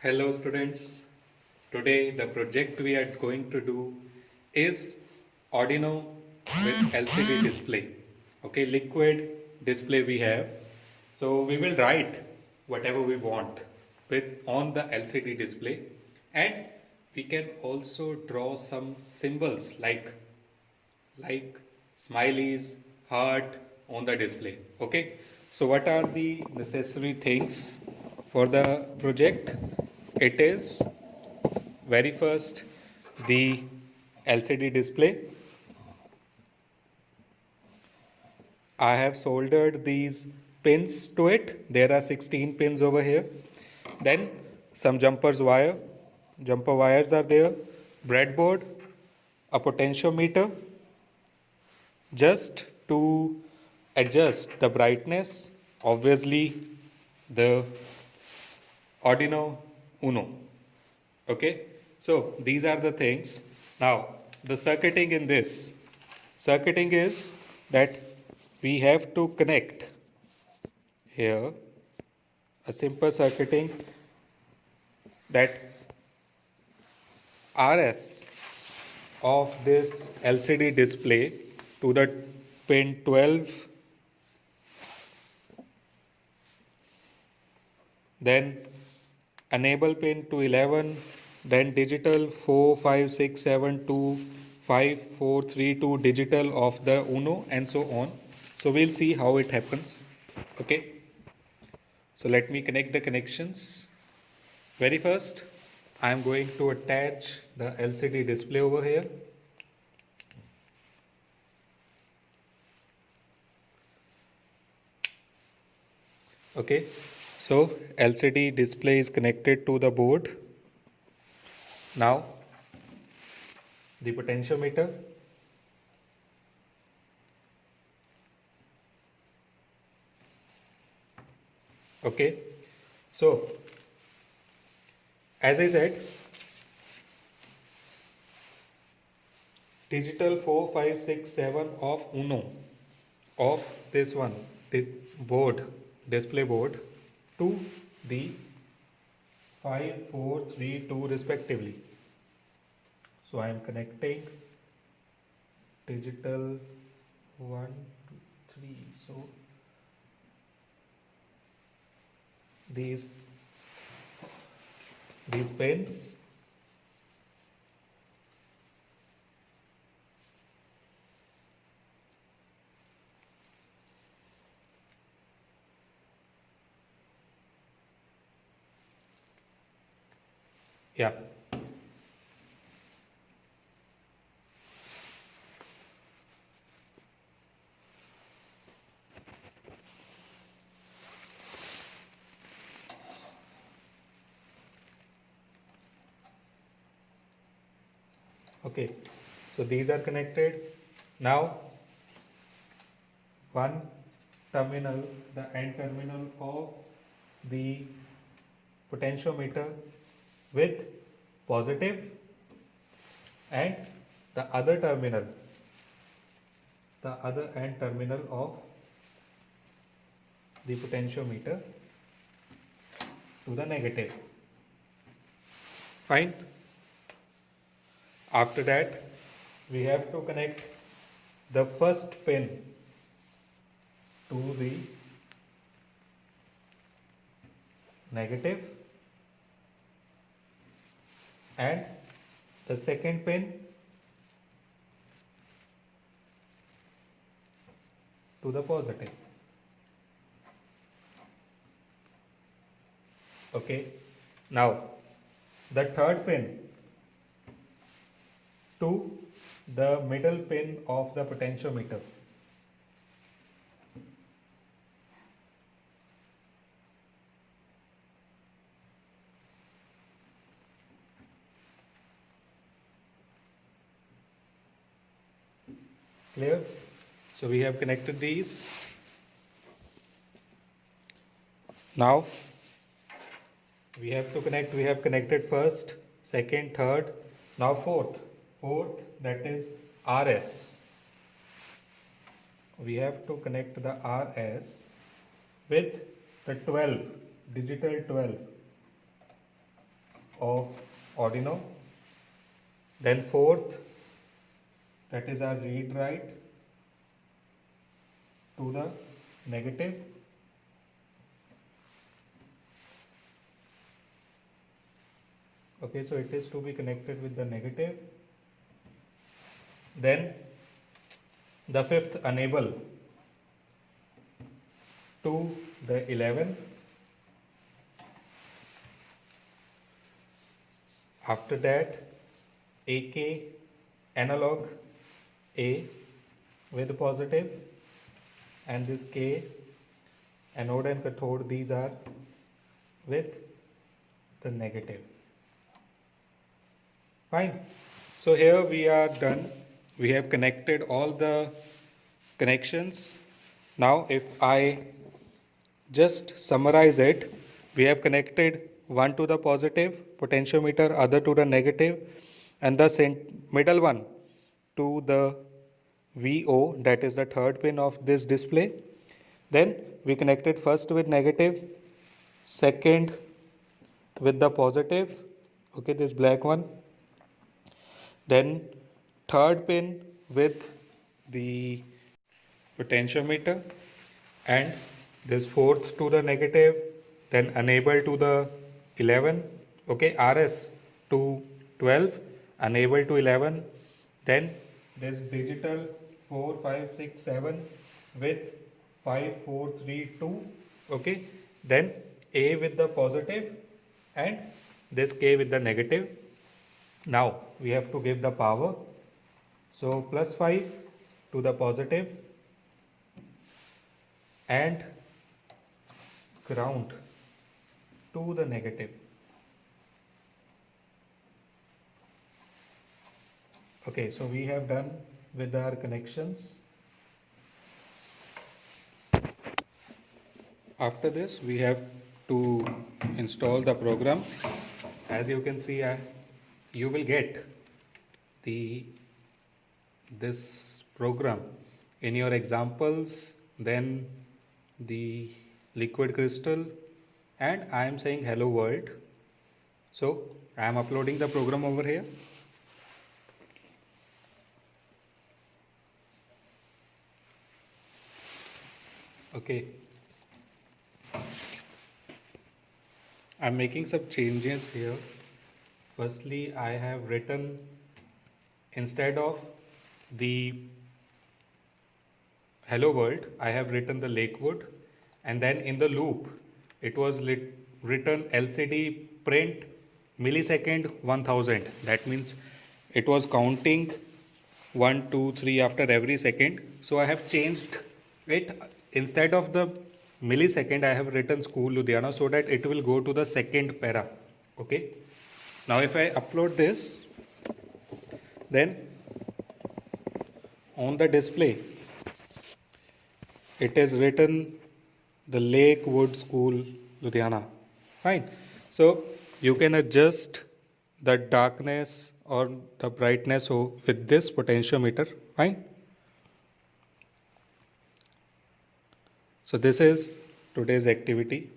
Hello students. Today the project we are going to do is Arduino with LCD display. Okay, liquid display we have. So we will write whatever we want with on the LCD display, and we can also draw some symbols like smileys, heart on the display. Okay, so what are the necessary things for the project? It is very first the LCD display. I have soldered these pins to it. There are 16 pins over here. Then some jumper wires are there, breadboard, a potentiometer, just to adjust the brightness, obviously the Arduino Uno. Okay, so these are the things. Now the circuiting is that we have to connect here a simple circuiting that RS of this LCD display to the pin 12, then enable pin to 11, then digital 4 5 6 7 2 5 4 3 2 digital of the Uno, and so on. So we'll see how it happens. Okay, so let me connect the connections. Very first I am going to attach the LCD display over here. Okay, so LCD display is connected to the board. Now the potentiometer, okay, so as I said, digital 4 5 6 7 of Uno of this one, this board, display board, to the 5 4 3 2 respectively. So I am connecting digital 1 2 3. So these pins, yeah, okay, so these are connected. Now one terminal, the end terminal of the potentiometer with positive, and the other terminal, the other end terminal of the potentiometer to the negative. Fine. After that we have to connect the first pin to the negative and the second pin to the positive. Okay, now the third pin to the middle pin of the potentiometer. Clear? So we have connected these. Now we have connected first, second, third, now fourth, that is RS. We have to connect the RS with the 12, digital 12. of Arduino. Then fourth, that is our read write to the negative. Okay, so it is to be connected with the negative. Then the fifth, enable to the 11. After that, AK analog A with positive, and this K anode and cathode, these are with the negative. Fine. So here we are done. We have connected all the connections. Now if I just summarize it, we have connected one to the positive potentiometer, other to the negative, and the middle one to the VO, that is the third pin of this display. Then we connected first with negative, second with the positive, okay, this black one. Then third pin with the potentiometer, and this fourth to the negative, then enable to the 11, okay, RS to 12, enable to 11, then this digital 4, 5, 6, 7 with 5, 4, 3, 2, okay, then A with the positive and this K with the negative. Now we have to give the power, so plus 5 to the positive and ground to the negative. Okay, so we have done with our connections. After this, we have to install the program. As you can see, you will get this program in your examples, then the liquid crystal, and I am saying hello world. So I am uploading the program over here. Okay, I'm making some changes here. Firstly, I have written, instead of the hello world, I have written the Lakewood, and then in the loop it was written LCD print millisecond 1000. That means it was counting 1, 2, 3 after every second. So I have changed it. Instead of the millisecond, I have written School Ludhiana, so that it will go to the second para. Okay. Now if I upload this, then on the display it is written the Lakewood School Ludhiana. Fine. So you can adjust the darkness or the brightness with this potentiometer. Fine. So this is today's activity.